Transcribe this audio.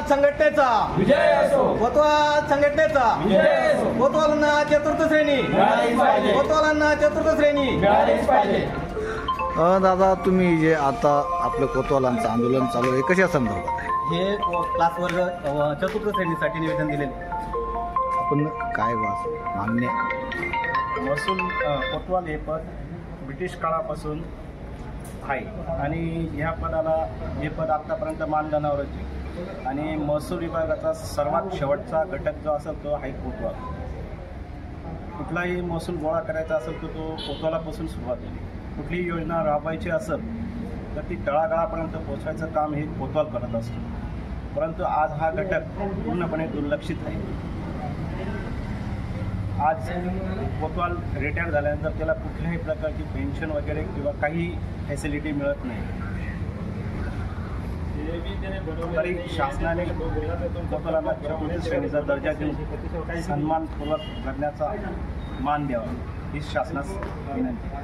संघटनेचा विजय असो, कोतवाल संघटनेचा विजय असो, कोतवालांना चतुर्थ श्रेणी मिळालीच पाहिजे, कोतवालांना चतुर्थ श्रेणी मिळालीच पाहिजे. दादा तुम्ही जे आता आपलं कोतवालांचं आंदोलन चालू आहे कशा संदर्भात आहे? हे क्लास वर्ग चतुर्थ श्रेणीसाठी निवेदन दिलेले. आपण काय वास मान्य महसूल कोतवाल हे पद ब्रिटिश काळापासून आहे आणि ह्या पदाला हे पद आत्तापर्यंत मानधनावर होते आणि महसूल विभागाचा सर्वात शेवटचा घटक जो असेल तो आहे कोतवाल. कुठलाही महसूल गोळा करायचा असेल तर तो कोतवालापासून सुरुवात होते. कुठलीही योजना राबवायची असेल तर ती तळागाळापर्यंत पोहोचवायचं काम हे कोतवाल करत असतो. परंतु आज हा घटक पूर्णपणे दुर्लक्षित आहे. आज कोतवाल रिटायर झाल्यानंतर त्याला कुठल्याही प्रकारची पेन्शन वगैरे किंवा काही फॅसिलिटी मिळत नाही. तरी शासनाने कोतवालांना चतुर्थ श्रेणीचा दर्जा देऊन सन्मानपूर्वक करण्याचा मान द्यावा ही शासनास विनंती.